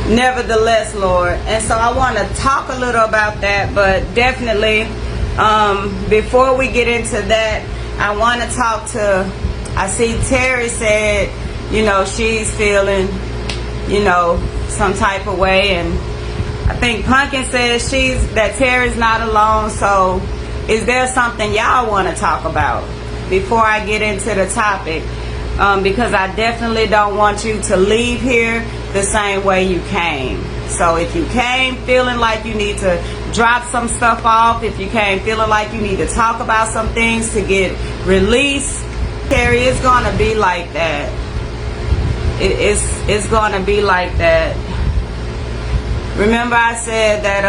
Nevertheless, Lord. And so I want to talk a little about that, but definitely before we get into that, I want to talk to, I see Terry said, she's feeling, some type of way, and I think Pumpkin says that Terry's not alone. So is there something y'all want to talk about before I get into the topic? Because I definitely don't want you to leave here the same way you came. So if you came feeling like you need to drop some stuff off, if you came feeling like you need to talk about some things to get released, Terry, it's going to be like that. It's going to be like that. Remember I said that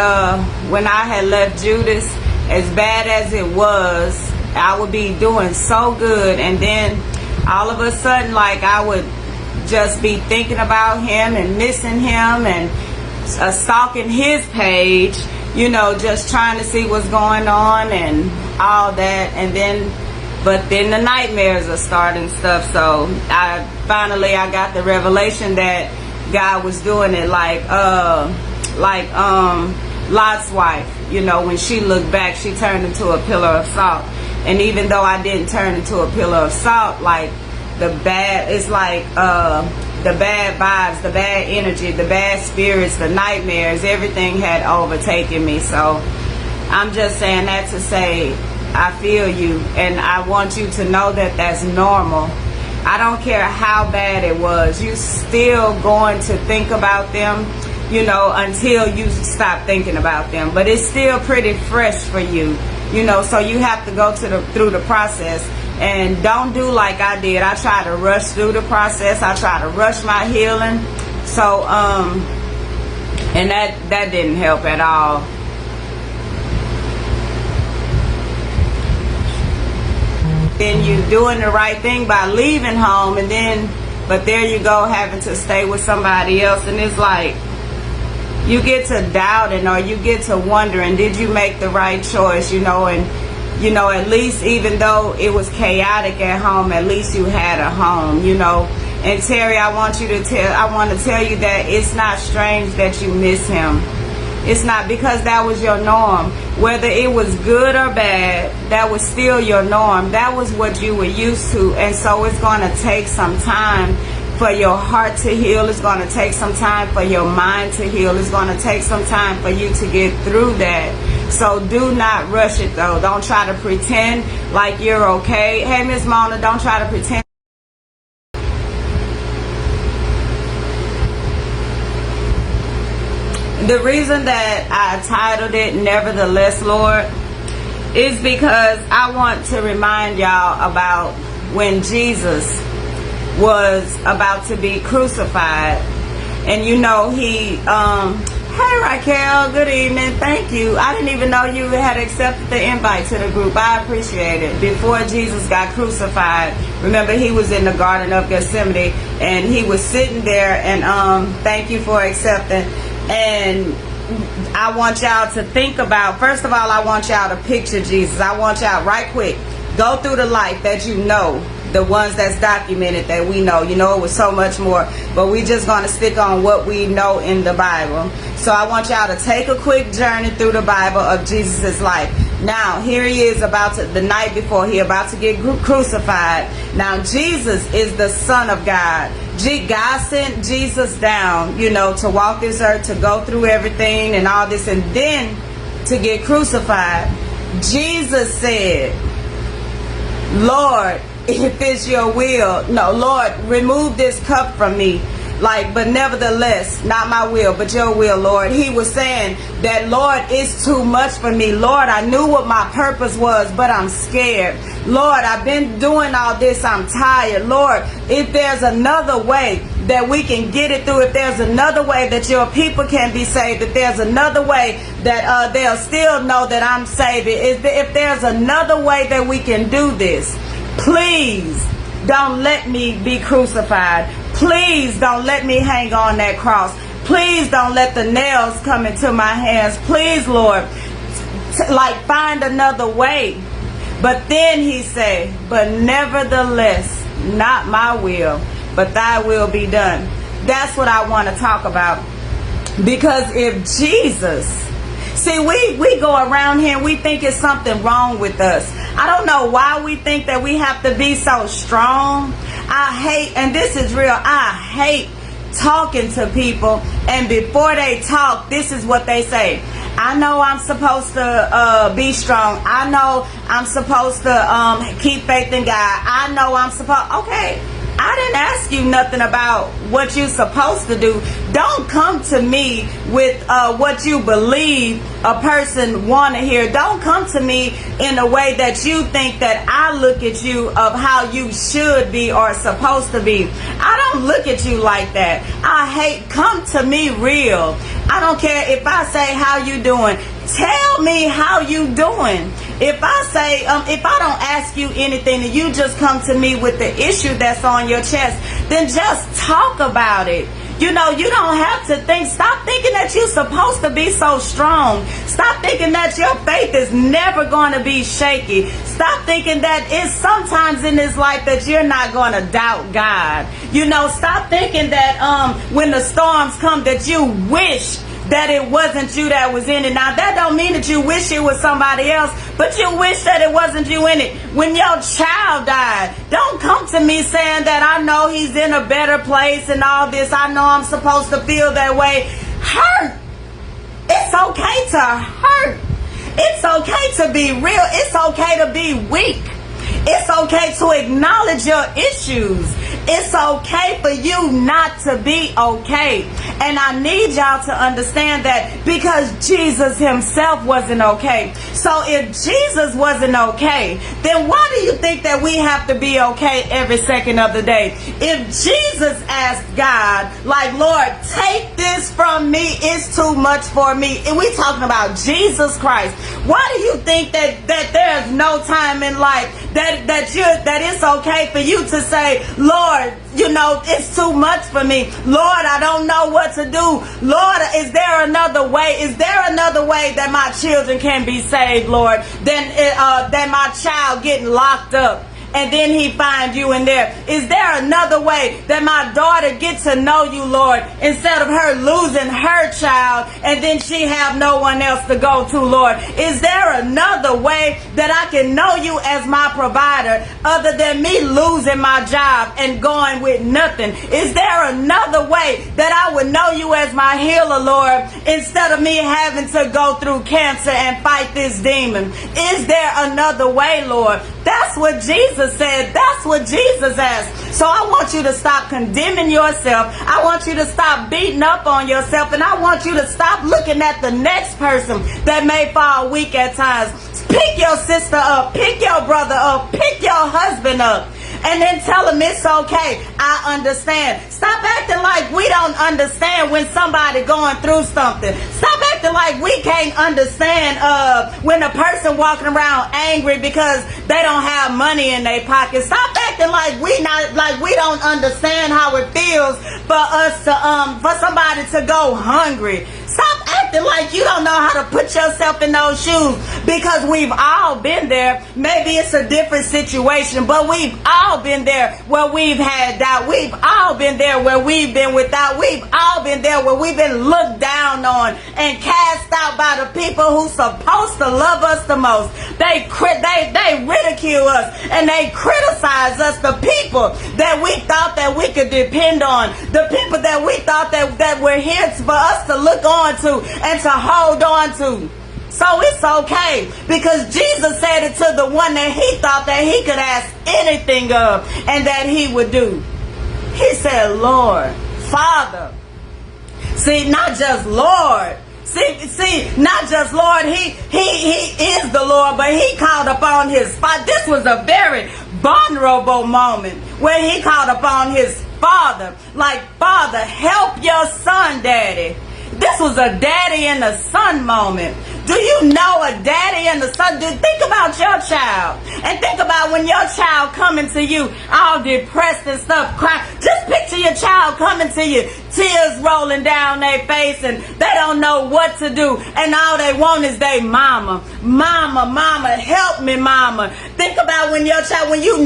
when I had left Judas, as bad as it was, I would be doing so good, and then all of a sudden, like, I would just be thinking about him and missing him and stalking his page, just trying to see what's going on and all that. And then, but then the nightmares are starting stuff. So I got the revelation that God was doing it like Lot's wife. When she looked back, she turned into a pillar of salt. And even though I didn't turn into a pillar of salt, like the bad vibes, the bad energy, the bad spirits, the nightmares, everything had overtaken me. So I'm just saying that to say I feel you, and I want you to know that that's normal. I don't care how bad it was, you still going to think about them, until you stop thinking about them. But it's still pretty fresh for you. So you have to go through the process, and don't do like I did. I tried to rush through the process. I tried to rush my healing. So, and that didn't help at all. Then you doing the right thing by leaving home, but there you go, having to stay with somebody else, and it's like, you get to doubting, or you get to wondering, did you make the right choice, and, at least even though it was chaotic at home, at least you had a home, And Terry, I want to tell you that it's not strange that you miss him. It's not, because that was your norm. Whether it was good or bad, that was still your norm. That was what you were used to. And so it's going to take some time for your heart to heal. It's going to take some time for your mind to heal. It's going to take some time for you to get through that. So do not rush it, though. Don't try to pretend like you're okay. Hey, Miss Mona, don't try to pretend. The reason that I titled it Nevertheless, Lord, is because I want to remind y'all about when Jesus was about to be crucified. And he hey Raquel, good evening, thank you. I didn't even know you had accepted the invite to the group. I appreciate it. Before Jesus got crucified, remember, he was in the Garden of Gethsemane, and he was sitting there, and thank you for accepting. And I want y'all to think about, first of all, I want y'all to picture Jesus. I want y'all, right quick, go through the life that the ones that's documented that we know. It was so much more, but we just going to stick on what we know in the Bible. So I want y'all to take a quick journey through the Bible of Jesus' life. Now, here he is the night before he about to get crucified. Now, Jesus is the Son of God. God sent Jesus down, to walk this earth, to go through everything and all this, and then to get crucified. Jesus said, Lord, if it's your will, no, Lord, remove this cup from me. But nevertheless, not my will, but your will, Lord. He was saying that, Lord, it's too much for me. Lord, I knew what my purpose was, but I'm scared. Lord, I've been doing all this. I'm tired. Lord, if there's another way that we can get it through, if there's another way that your people can be saved, if there's another way that they'll still know that I'm saved, if there's another way that we can do this, please don't let me be crucified. Please don't let me hang on that cross. Please don't let the nails come into my hands. Please, Lord, find another way. But then he said, but nevertheless, not my will, but thy will be done. That's what I want to talk about. Because if Jesus, see, we go around here and we think it's something wrong with us. I don't know why we think that we have to be so strong. I hate, and this is real, I hate talking to people, and before they talk, this is what they say. I know I'm supposed to be strong. I know I'm supposed to keep faith in God. I know I'm supposed, okay, I didn't ask you nothing about what you're supposed to do. Don't come to me with what you believe a person want to hear. Don't come to me in a way that you think that I look at you of how you should be or supposed to be. I don't look at you like that. I hate, come to me real. I don't care if I say how you doing. Tell me how you doing. If I say, if I don't ask you anything and you just come to me with the issue that's on your chest, then just talk about it. You know, you don't have to think. Stop thinking that you're supposed to be so strong. Stop thinking that your faith is never going to be shaky. Stop thinking that it's sometimes in this life that you're not going to doubt God. You know, stop thinking that when the storms come that you wish that it wasn't you that was in it. Now, that don't mean that you wish it was somebody else, but you wish that it wasn't you in it. When your child died, don't come to me saying that I know he's in a better place and all this. I know I'm supposed to feel that way. Hurt. It's okay to hurt. It's okay to be real. It's okay to be weak. It's okay to acknowledge your issues. It's okay for you not to be okay. And I need y'all to understand that because Jesus himself wasn't okay. So if Jesus wasn't okay, then why do you think that we have to be okay every second of the day? If Jesus asked God, like, Lord, take this from me, it's too much for me. And we talking about Jesus Christ. Why do you think that there's no time in life that it's okay for you to say, Lord, you know, it's too much for me. Lord, I don't know what to do. Lord, is there another way? Is there another way that my children can be saved, Lord, than my child getting locked up? And then he find you in there. Is there another way that my daughter get to know you, Lord, instead of her losing her child and then she have no one else to go to, Lord? Is there another way that I can know you as my provider other than me losing my job and going with nothing? Is there another way that I would know you as my healer, Lord, instead of me having to go through cancer and fight this demon? Is there another way, Lord? That's what Jesus said. That's what Jesus asked. So I want you to stop condemning yourself. I want you to stop beating up on yourself. And I want you to stop looking at the next person that may fall weak at times. Pick your sister up. Pick your brother up. Pick your husband up. And then tell them it's okay. I understand. Stop acting like we don't understand when somebody going through something. Stop acting like we can't understand when a person walking around angry because they don't have money in their pocket. Stop acting like we don't understand how it feels for us to for somebody to go hungry. Stop acting like you don't know how to put yourself in those shoes, because we've all been there. Maybe it's a different situation, but we've all been there where we've had doubt. We've all been there where we've been without. We've all been there where we've been looked down on and cast out by the people who's supposed to love us the most. They ridicule us and they criticize us, the people that we thought that we could depend on, the people that we thought that were here for us to look on to and to hold on to. So it's okay, because Jesus said it to the one that he thought that he could ask anything of and that he would do. He said, Lord, Father. See, not just Lord. See, not just Lord. He is the Lord, but he called upon his Father. This was a very vulnerable moment where he called upon his Father. Like, Father, help your son, Daddy. This was a daddy and a son moment. Do you know a daddy and a son? Think about your child. And think about when your child coming to you all depressed and stuff, crying. Just picture your child coming to you, tears rolling down their face, and they don't know what to do. And all they want is their mama. Mama, help me, mama. Think about when your child, when you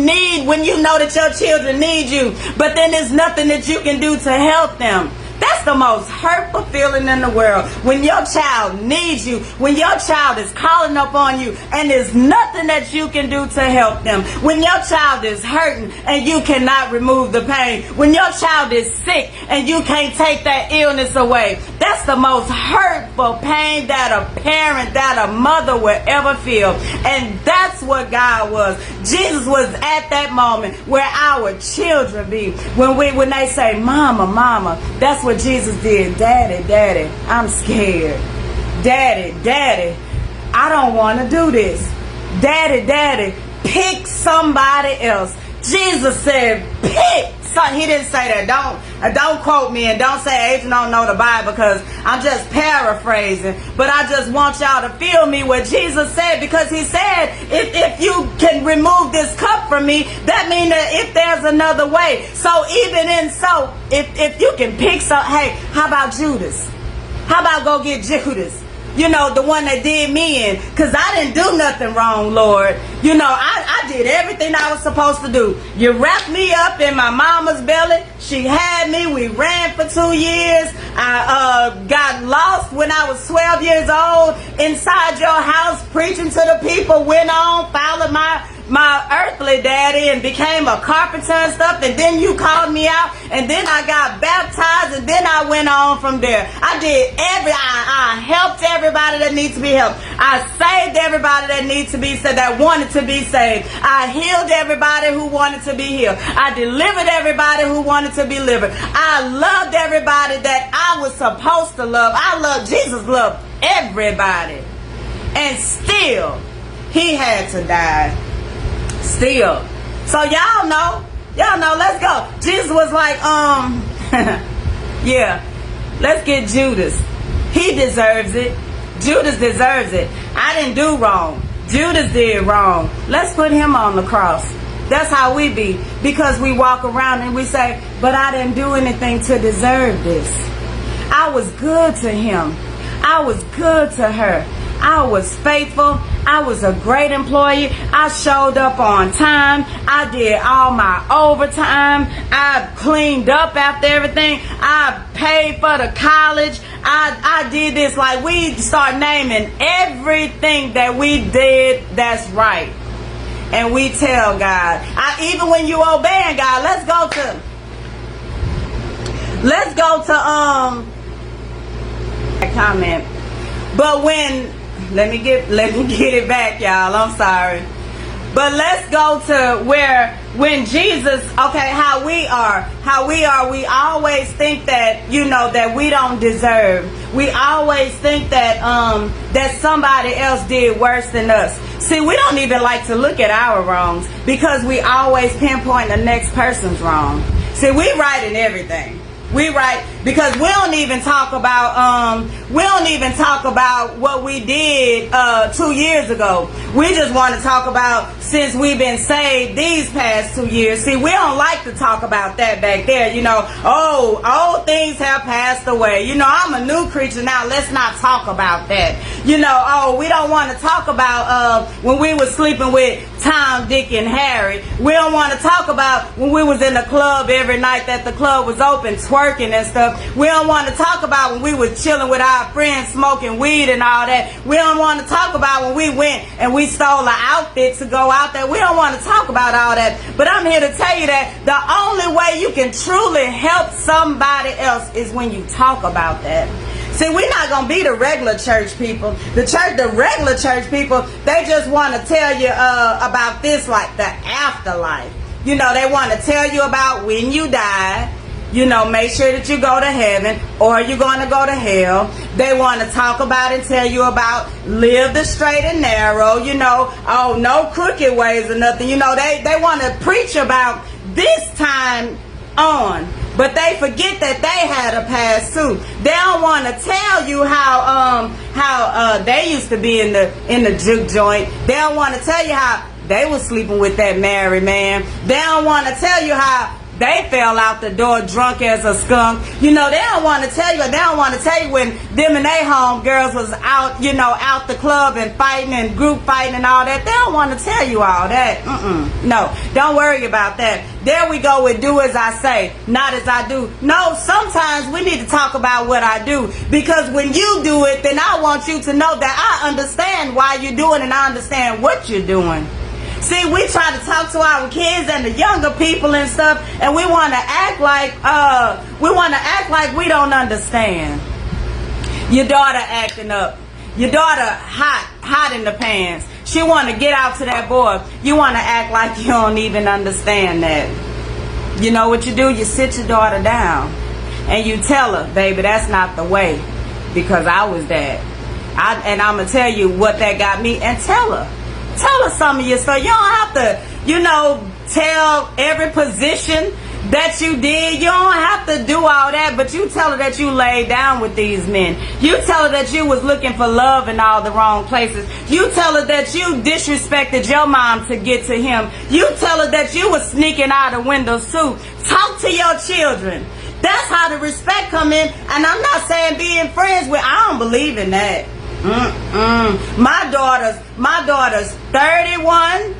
know that your children need you, but then there's nothing that you can do to help them. That's the most hurtful feeling in the world. When your child needs you, when your child is calling up on you and there's nothing that you can do to help them. When your child is hurting and you cannot remove the pain. When your child is sick and you can't take that illness away. That's the most hurtful pain that a parent, that a mother will ever feel. And that's what God was. Jesus was at that moment where our children be. When they say, mama, mama, that's what Jesus did. Daddy, daddy, I'm scared. Daddy, daddy, I don't want to do this. Daddy, daddy, pick somebody else. Jesus said, pick. So he didn't say that. Don't quote me and don't say Adrian don't know the Bible, because I'm just paraphrasing. But I just want y'all to feel me what Jesus said, because he said, if you can remove this cup from me, that means that if there's another way. So even in so, if you can pick some, hey, how about Judas? How about go get Judas? You know, the one that did me in. Because I didn't do nothing wrong, Lord. You know, I did everything I was supposed to do. You wrapped me up in my mama's belly. She had me. We ran for 2 years. I got lost when I was 12 years old inside your house preaching to the people. Went on, followed my earthly daddy and became a carpenter and stuff, and then you called me out, and then I got baptized, and then I went on from there. I helped everybody that needs to be helped. I saved everybody that needs to be saved, that wanted to be saved. I healed everybody who wanted to be healed. I delivered everybody who wanted to be delivered. I loved everybody that I was supposed to love. Jesus loved everybody, and still he had to die. Still. So y'all know, let's go. Jesus was like, yeah, let's get Judas. He deserves it. Judas deserves it. I didn't do wrong. Judas did wrong. Let's put him on the cross. That's how we be. Because we walk around and we say, but I didn't do anything to deserve this. I was good to him. I was good to her. I was faithful. I was a great employee. I showed up on time. I did all my overtime. I cleaned up after everything. I paid for the college. I did this. Like, we start naming everything that we did that's right. And we tell God, even when you obeying God, let's go to a comment. But let me get it back, y'all. I'm sorry. But let's go to when Jesus, okay, how we are, we always think that, that we don't deserve. We always think that that somebody else did worse than us. See, we don't even like to look at our wrongs, because we always pinpoint the next person's wrong. See, we right in everything. We right, because we don't even talk about what we did 2 years ago. We just want to talk about since we've been saved these past 2 years. See, we don't like to talk about that back there. Old things have passed away. I'm a new creature now. Let's not talk about that. We don't want to talk about when we were sleeping with Tom, Dick, and Harry. We don't want to talk about when we was in the club every night that the club was open, twerking and stuff. We don't want to talk about when we was chilling with our friends, smoking weed and all that. We don't want to talk about when we went and we stole an outfit to go out there. We don't want to talk about all that. But I'm here to tell you that the only way you can truly help somebody else is when you talk about that. See, we're not going to be the regular church people. The regular church people, they just want to tell you about this, like the afterlife. They want to tell you about when you die. Make sure that you go to heaven, or you're going to go to hell. They want to talk about and tell you about live the straight and narrow, no crooked ways or nothing. They want to preach about this time on. But they forget that they had a past too. They don't want to tell you how they used to be in the juke joint. They don't want to tell you how they was sleeping with that married man. They don't want to tell you how they fell out the door drunk as a skunk. You know, they don't want to tell you. They don't want to tell you when them and they home girls was out, you know, out the club and fighting and group fighting and all that. They don't want to tell you all that. No, don't worry about that. There we go with do as I say, not as I do. No, sometimes we need to talk about what I do, because when you do it, then I want you to know that I understand why you're doing and I understand what you're doing. See, we try to talk to our kids and the younger people and stuff, and we want to act like we don't understand. Your daughter acting up. Your daughter hot in the pants. She want to get out to that boy. You want to act like you don't even understand that. You know what you do? You sit your daughter down and you tell her, baby, that's not the way, because I was that. And I'm going to tell you what that got me, and tell her some of your stuff. You don't have to, you know, tell every position that you did. You don't have to do all that, but you tell her that you laid down with these men. You tell her that you was looking for love in all the wrong places. You tell her that you disrespected your mom to get to him. You tell her that you was sneaking out of windows too. Talk to your children. That's how the respect come in. And I'm not saying being friends with, I don't believe in that. My daughter's 31,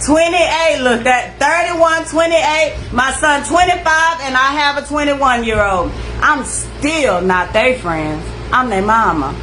28. Look, that 31, 28. My son 25, and I have a 21-year-old. I'm still not their friends. I'm their mama.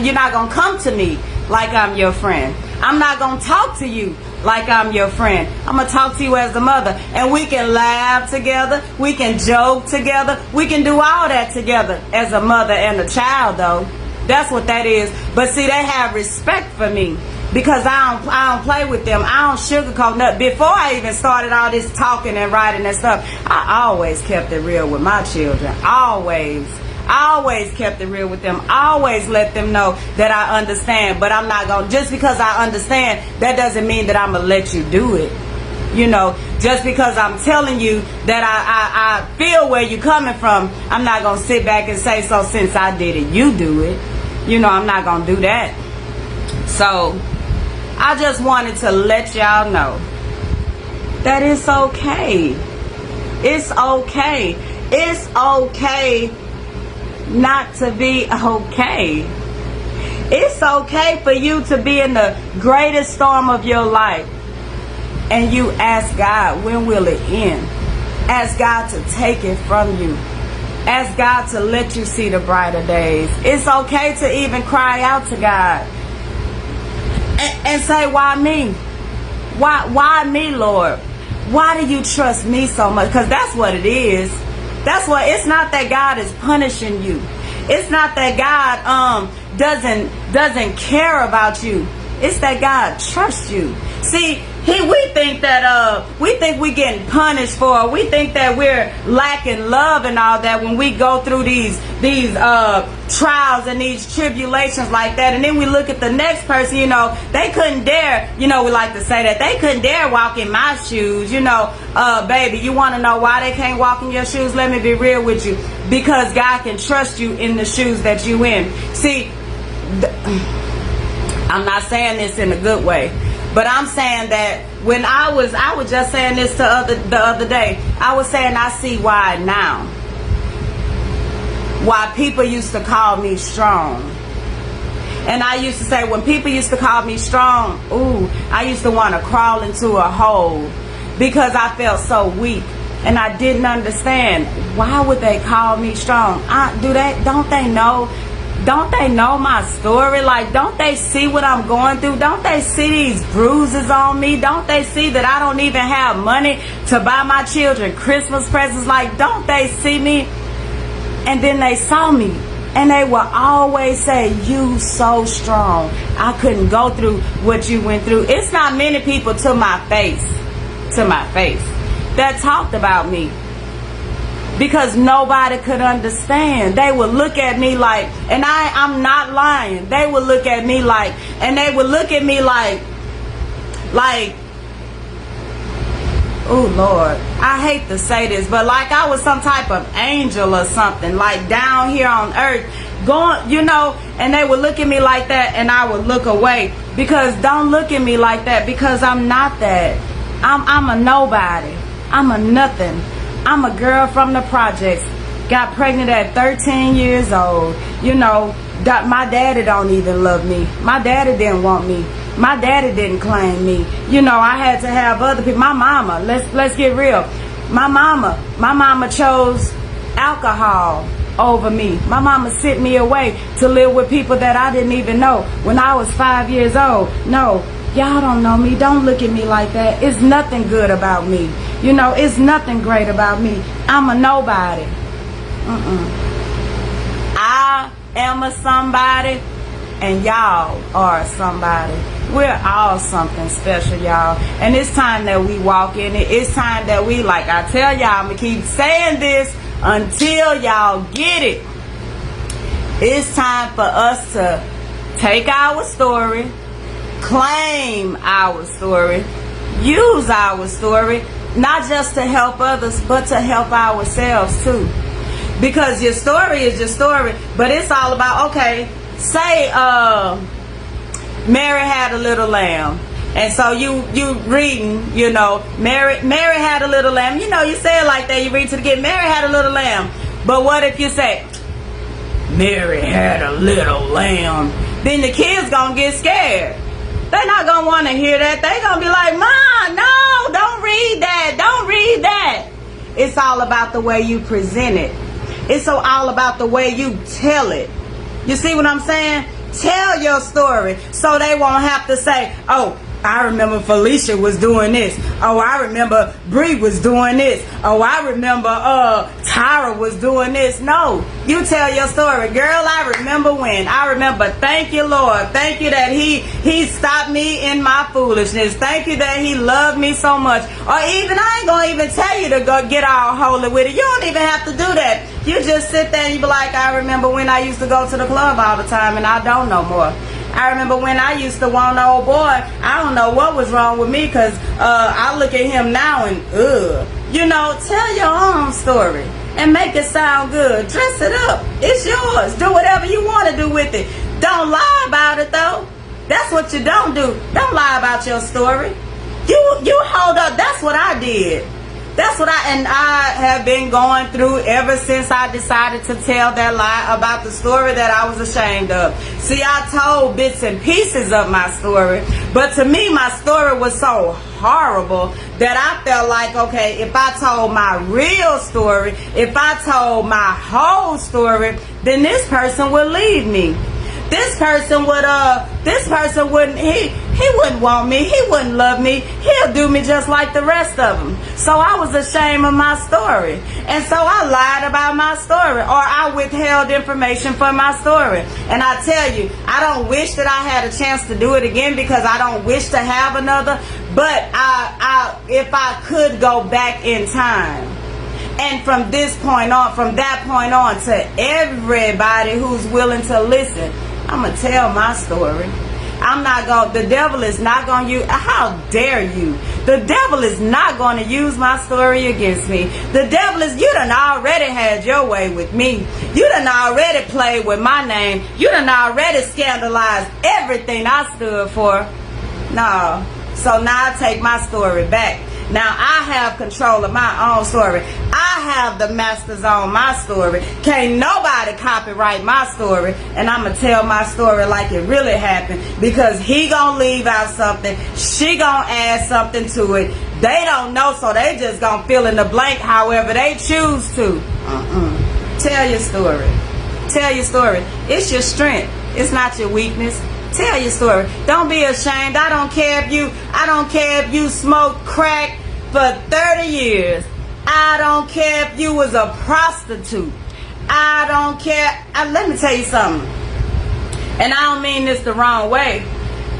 You're not gonna come to me like I'm your friend. I'm not gonna talk to you like I'm your friend. I'm gonna talk to you as a mother, and we can laugh together. We can joke together. We can do all that together as a mother and a child, though. That's what that is. But see, they have respect for me because I don't play with them. I don't sugarcoat nothing. Before I even started all this talking and writing and stuff, I always kept it real with my children. Always kept it real with them. Always let them know that I understand. But I'm not going to, just because I understand, that doesn't mean that I'm going to let you do it. You know, just because I'm telling you that I feel where you're coming from, I'm not going to sit back and say, so since I did it, you do it. You know, I'm not going to do that. So, I just wanted to let y'all know that it's okay. It's okay. It's okay not to be okay. It's okay for you to be in the greatest storm of your life, and you ask God, when will it end? Ask God to take it from you. Ask God to let you see the brighter days. It's okay to even cry out to God and say, why me? Why me, Lord? Why do you trust me so much? Because that's what it is. That's what, it's not that God is punishing you. It's not that God doesn't care about you. It's that God trusts you. See, we think that we're getting punished for. We think that we're lacking love and all that when we go through these trials and these tribulations like that. And then we look at the next person, you know, they couldn't dare, you know, we like to say that, they couldn't dare walk in my shoes, you know. Baby, you want to know why they can't walk in your shoes? Let me be real with you. Because God can trust you in the shoes that you in. See, I'm not saying this in a good way, but I'm saying that when I was just saying this the other day, I was saying I see why now. Why people used to call me strong. And I used to say, when people used to call me strong, I used to want to crawl into a hole because I felt so weak. And I didn't understand, why would they call me strong? Don't they know my story? Like, don't they see what I'm going through? Don't they see these bruises on me? Don't they see that I don't even have money to buy my children Christmas presents? Like, don't they see me? And then they saw me, and they will always say, you so strong. I couldn't go through what you went through. It's not many people to my face that talked about me, because nobody could understand. They would look at me like, and I'm not lying, they would look at me like, oh Lord, I hate to say this, but like I was some type of angel or something, like down here on earth, going, you know. And they would look at me like that, and I would look away, because don't look at me like that, because I'm not that. I'm a nobody. I'm a nothing. I'm a girl from the projects. Got pregnant at 13 years old. You know, my daddy don't even love me. My daddy didn't want me. My daddy didn't claim me. You know, I had to have other people. My mama, let's get real. My mama chose alcohol over me. My mama sent me away to live with people that I didn't even know when I was 5 years old. No, y'all don't know me. Don't look at me like that. It's nothing good about me. You know, it's nothing great about me. I'm a nobody. I am a somebody, and y'all are somebody. We're all something special, y'all. And it's time that we walk in it. It's time that we, like I tell y'all, I'm going to keep saying this until y'all get it. It's time for us to take our story, claim our story, use our story, not just to help others, but to help ourselves too. Because your story is your story, but it's all about, okay, say Mary had a little lamb. And so you reading, you know, Mary had a little lamb. You know, you say it like that, you read to the kid, Mary had a little lamb. But what if you say, Mary had a little lamb? Then the kids gonna get scared. They're not gonna want to hear that. They're gonna be like, Mom, no, don't read that. Don't read that. It's all about the way you present it. It's all about the way you tell it. You see what I'm saying? Tell your story so they won't have to say, oh, I remember Felicia was doing this. Oh, I remember Bree was doing this. Oh, I remember Tyra was doing this. No, you tell your story. Girl, I remember when. I remember, thank you, Lord. Thank you that he stopped me in my foolishness. Thank you that he loved me so much. Or even, I ain't going to even tell you to go get all holy with it. You don't even have to do that. You just sit there and you be like, I remember when I used to go to the club all the time and I don't no more. I remember when I used to want an old boy. I don't know what was wrong with me because I look at him now and you know, tell your own story and make it sound good. Dress it up. It's yours. Do whatever you want to do with it. Don't lie about it though. That's what you don't do. Don't lie about your story. You hold up. That's what I did. That's what I have been going through ever since I decided to tell that lie about the story that I was ashamed of. See, I told bits and pieces of my story, but to me, my story was so horrible that I felt like, okay, if I told my real story, if I told my whole story, then this person would leave me. This person wouldn't, he wouldn't want me. He wouldn't love me. He'll do me just like the rest of them. So I was ashamed of my story. And so I lied about my story, or I withheld information from my story. And I tell you, I don't wish that I had a chance to do it again because I don't wish to have another. But if I could go back in time. And from that point on to everybody who's willing to listen, I'm going to tell my story. The devil is not going to use, how dare you? The devil is not going to use my story against me. The devil is, you done already had your way with me. You done already played with my name. You done already scandalized everything I stood for. No. So now I take my story back. Now I have control of my own story. I have the masters on my story. Can't nobody copyright my story. And I'm going to tell my story like it really happened. Because he going to leave out something. She going to add something to it. They don't know, so they just going to fill in the blank however they choose to. Tell your story. Tell your story. It's your strength. It's not your weakness. Tell your story. Don't be ashamed. I don't care if you smoked crack for 30 years. I don't care if you was a prostitute. I don't care. Let me tell you something. And I don't mean this the wrong way.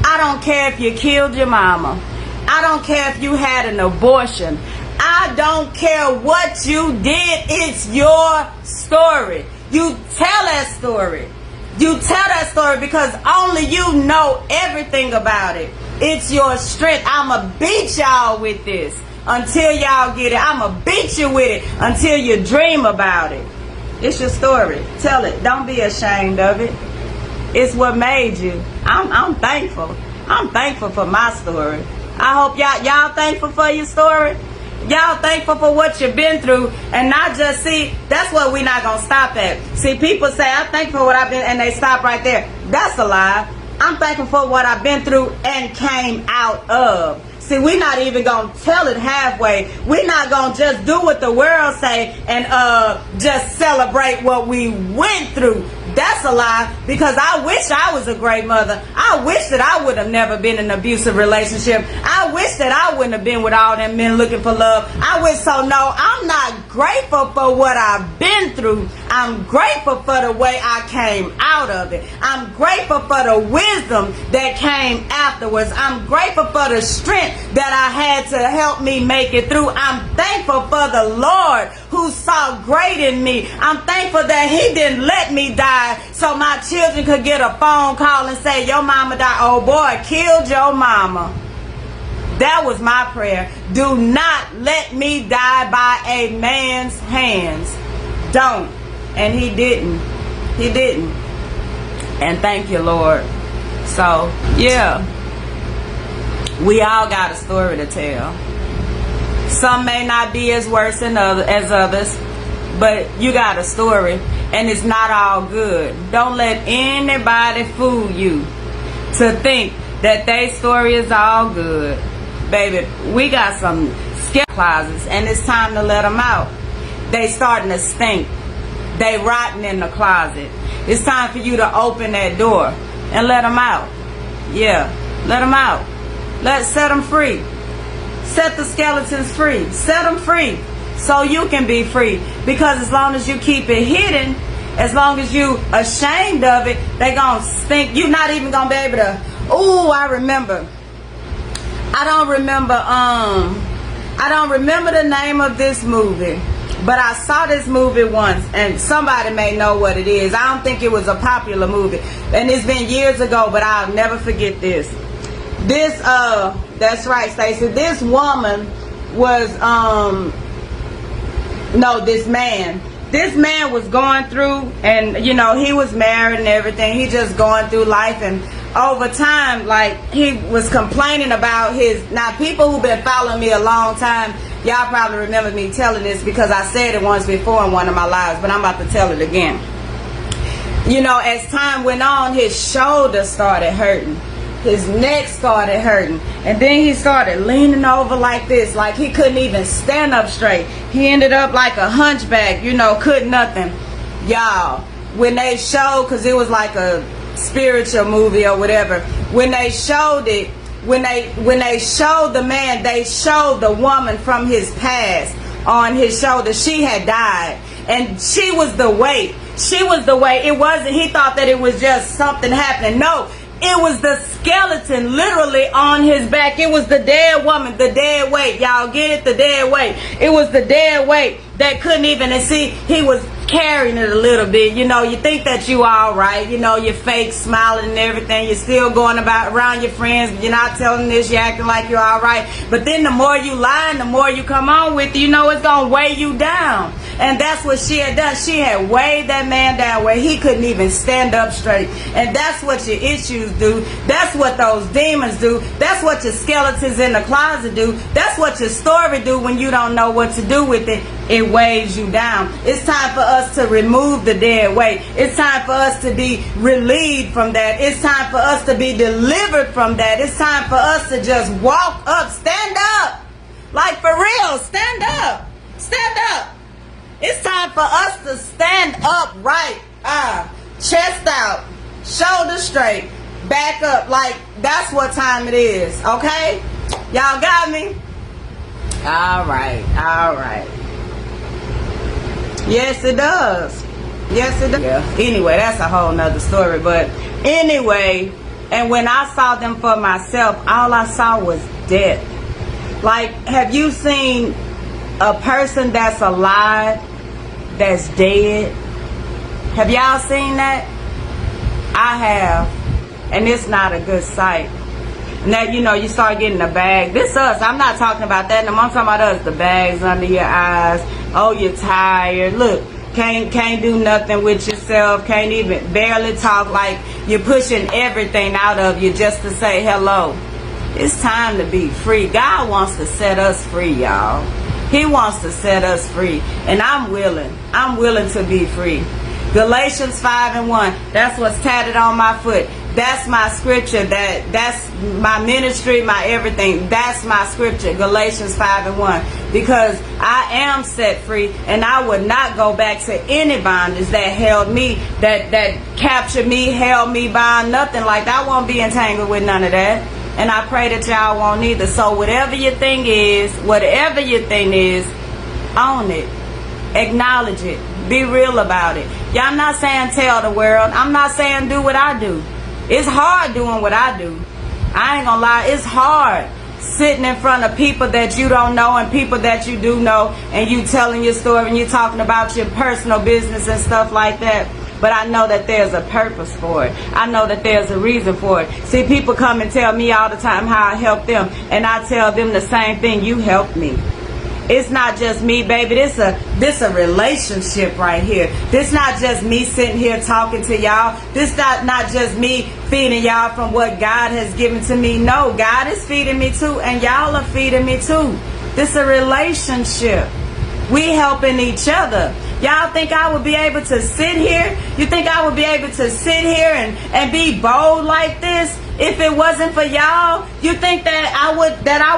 I don't care if you killed your mama. I don't care if you had an abortion. I don't care what you did. It's your story. You tell that story. You tell that story because only you know everything about it. It's your strength. I'ma beat y'all with this until y'all get it. I'ma beat you with it until you dream about it. It's your story. Tell it. Don't be ashamed of it. It's what made you. I'm thankful. I'm thankful for my story. I hope y'all thankful for your story. Y'all thankful for what you've been through, and not just see. That's what we're not gonna stop at. See, people say I'm thankful for what I've been, and they stop right there. That's a lie. I'm thankful for what I've been through and came out of. See, we're not even gonna tell it halfway. We're not gonna just do what the world say and just celebrate what we went through. That's a lie, because I wish I was a great mother. I wish that I would have never been in an abusive relationship. I wish that I wouldn't have been with all them men looking for love. I wish so. No, I'm not grateful for what I've been through. I'm grateful for the way I came out of it. I'm grateful for the wisdom that came afterwards. I'm grateful for the strength that I had to help me make it through. I'm thankful for the Lord who saw great in me. I'm thankful that he didn't let me die so my children could get a phone call and say, your mama died. Oh boy, killed your mama. That was my prayer. Do not let me die by a man's hands. Don't. And he didn't. He didn't. And thank you, Lord. So, yeah. We all got a story to tell. Some may not be as worse as others, but you got a story, and it's not all good. Don't let anybody fool you to think that their story is all good. Baby, we got some scare closets, and it's time to let them out. They starting to stink. They rotting in the closet. It's time for you to open that door and let them out. Yeah, let them out. Set them free. Set the skeletons free. Set them free so you can be free. Because as long as you keep it hidden, as long as you ashamed of it, they gonna stink. You're not even gonna be able to. Ooh, I remember. I don't remember the name of this movie, but I saw this movie once, and somebody may know what it is. I don't think it was a popular movie, and it's been years ago, but I'll never forget this. That's right, Stacey. This woman was, this man was going through, and you know, he was married and everything. He just going through life, and over time, like, he was complaining about now people who've been following me a long time, y'all probably remember me telling this because I said it once before in one of my lives, but I'm about to tell it again. You know, as time went on, his shoulder started hurting. His neck started hurting, and then he started leaning over like this, like he couldn't even stand up straight. He ended up like a hunchback, you know, couldn't nothing. Y'all, when they showed, because it was like a spiritual movie or whatever, when they showed it, when they showed the man, they showed the woman from his past on his shoulder. She had died, and she was the weight. She was the weight. It wasn't, he thought that it was just something happening. No, it was the skeleton literally on his back. It was the dead woman, the dead weight. Y'all get it? The dead weight. It was the dead weight that couldn't even, and see, he was carrying it a little bit. You know, you think that you all right. You know, you're fake smiling and everything. You're still going around your friends. But you're not telling this. You're acting like you're all right. But then the more you lie and the more you come on with, you know, it's going to weigh you down. And that's what she had done. She had weighed that man down where he couldn't even stand up straight. And that's what your issues do. That's what those demons do. That's what your skeletons in the closet do. That's what your story do when you don't know what to do with it. It weighs you down. It's time for us to remove the dead weight. It's time for us to be relieved from that. It's time for us to be delivered from that. It's time for us to just walk up, stand up. Like for real, stand up. Stand up. It's time for us to stand up right. Chest out, shoulders straight, back up. Like, that's what time it is, okay? Y'all got me? All right, all right. Yes, it does. Yes, it does. Yeah. Anyway, that's a whole nother story. But anyway, and when I saw them for myself, all I saw was death. Like, have you seen a person that's alive that's dead? Have y'all seen that? I have. And it's not a good sight. And that, you know, you start getting the bag. This us. I'm not talking about that. I'm talking about us. The bags under your eyes. Oh, you're tired. Look, can't do nothing with yourself. Can't even barely talk. Like you're pushing everything out of you just to say hello. It's time to be free. God wants to set us free, y'all. He wants to set us free. And I'm willing. I'm willing to be free. Galatians 5:1. That's what's tatted on my foot. That's my scripture. That's my ministry, my everything. That's my scripture. Galatians 5:1. Because I am set free, and I would not go back to any bondage that held me, that captured me, held me bound, nothing like that. I won't be entangled with none of that. And I pray that y'all won't either. So whatever your thing is, own it. Acknowledge it. Be real about it. Yeah, I'm not saying tell the world. I'm not saying do what I do. It's hard doing what I do. I ain't gonna lie. It's hard sitting in front of people that you don't know and people that you do know, and you telling your story and you talking about your personal business and stuff like that. But I know that there's a purpose for it. I know that there's a reason for it. See, people come and tell me all the time how I help them, and I tell them the same thing. You helped me. It's not just me, baby. This a relationship right here. This not just me sitting here talking to y'all. This not just me feeding y'all from what God has given to me. No, God is feeding me too, and y'all are feeding me too. This a relationship. We helping each other. Y'all think I would be able to sit here? You think I would be able to sit here and be bold like this if it wasn't for y'all? You think that I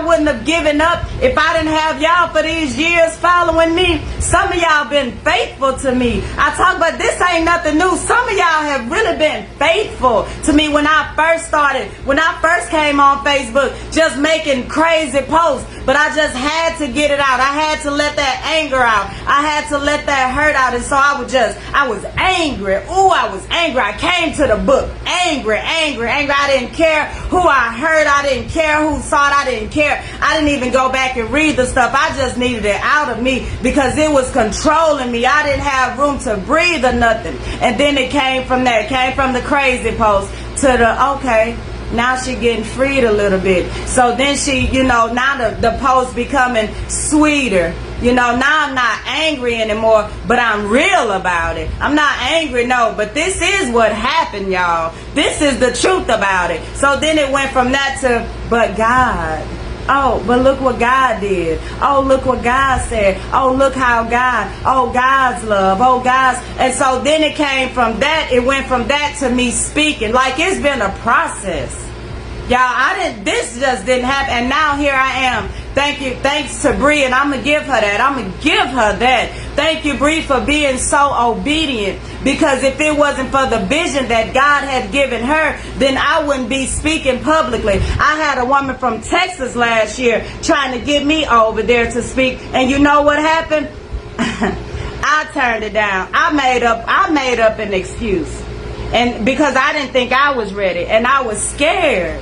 wouldn't have given up if I didn't have y'all for these years following me? Some of y'all been faithful to me. I talk about this ain't nothing new. Some of y'all have really been faithful to me when I first started. When I first came on Facebook, just making crazy posts. But I just had to get it out. I had to let that anger out. I had to let that hurt out. And so I was angry. Ooh, I was angry. I came to the book angry. I didn't care who I hurt. I didn't care who saw it. I didn't care. I didn't even go back and read the stuff. I just needed it out of me because it was controlling me. I didn't have room to breathe or nothing. And then it came from that. It came from the crazy post to the, okay, now she getting freed a little bit. So then she, now the post becoming sweeter. Now I'm not angry anymore, but I'm real about it. I'm not angry, no, but this is what happened, y'all. This is the truth about it. So then it went from that to, but God. Oh, but look what God did. Oh, look what God said. Oh, look how God's love. Oh, God's. And so then it came from that. It went from that to me speaking. Like, it's been a process. Y'all, this just didn't happen. And now here I am. Thanks to Bree, and I'm going to give her that. Thank you, Bree, for being so obedient. Because if it wasn't for the vision that God had given her, then I wouldn't be speaking publicly. I had a woman from Texas last year trying to get me over there to speak. And you know what happened? I turned it down. I made up an excuse. And because I didn't think I was ready. And I was scared.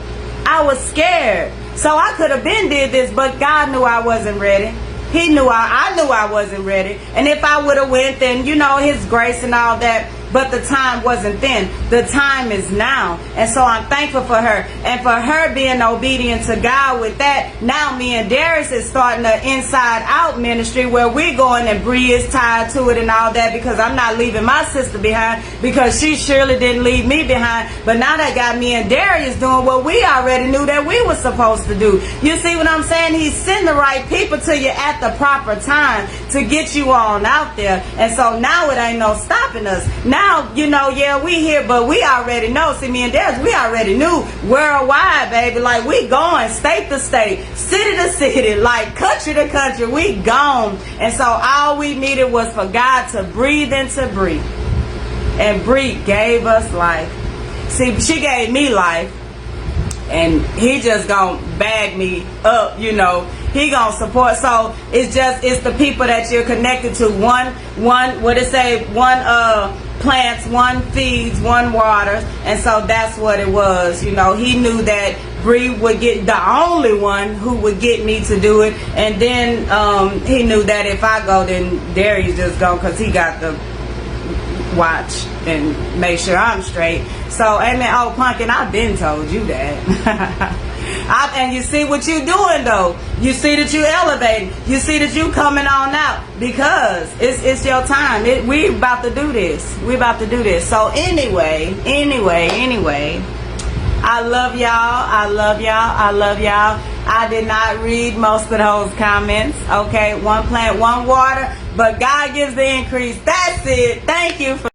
So I could have been did this, but God knew I wasn't ready. He knew I knew I wasn't ready. And if I would have went, then, His grace and all that. But the time wasn't then. The time is now. And so I'm thankful for her. And for her being obedient to God with that, now me and Darius is starting the Inside Out ministry where we're going, and Bree is tied to it and all that, because I'm not leaving my sister behind, because she surely didn't leave me behind. But now that got me and Darius doing what we already knew that we were supposed to do. You see what I'm saying? He's sending the right people to you at the proper time to get you on out there. And so now it ain't no stopping us. Now, we here, but we already know. See, me and Darius, we already knew worldwide, baby. Like, we going state to state, city to city, like country to country. We gone. And so all we needed was for God to breathe into Bree. And Bree gave us life. See, she gave me life. And he just gonna bag me up, He gonna support. So it's the people that you're connected to. One plants, one feeds, one waters. And so that's what it was. He knew that Bree would get the only one who would get me to do it. And then he knew that if I go, then Darius just go, because he got the watch and make sure I'm straight. So, amen. Oh, Pumpkin, I've been told you that. And you see what you doing, though. You see that you elevating. You see that you coming on out, because it's your time. We about to do this. So anyway, I love y'all. I did not read most of those comments. Okay, one plant, one water, but God gives the increase. That's it. Thank you for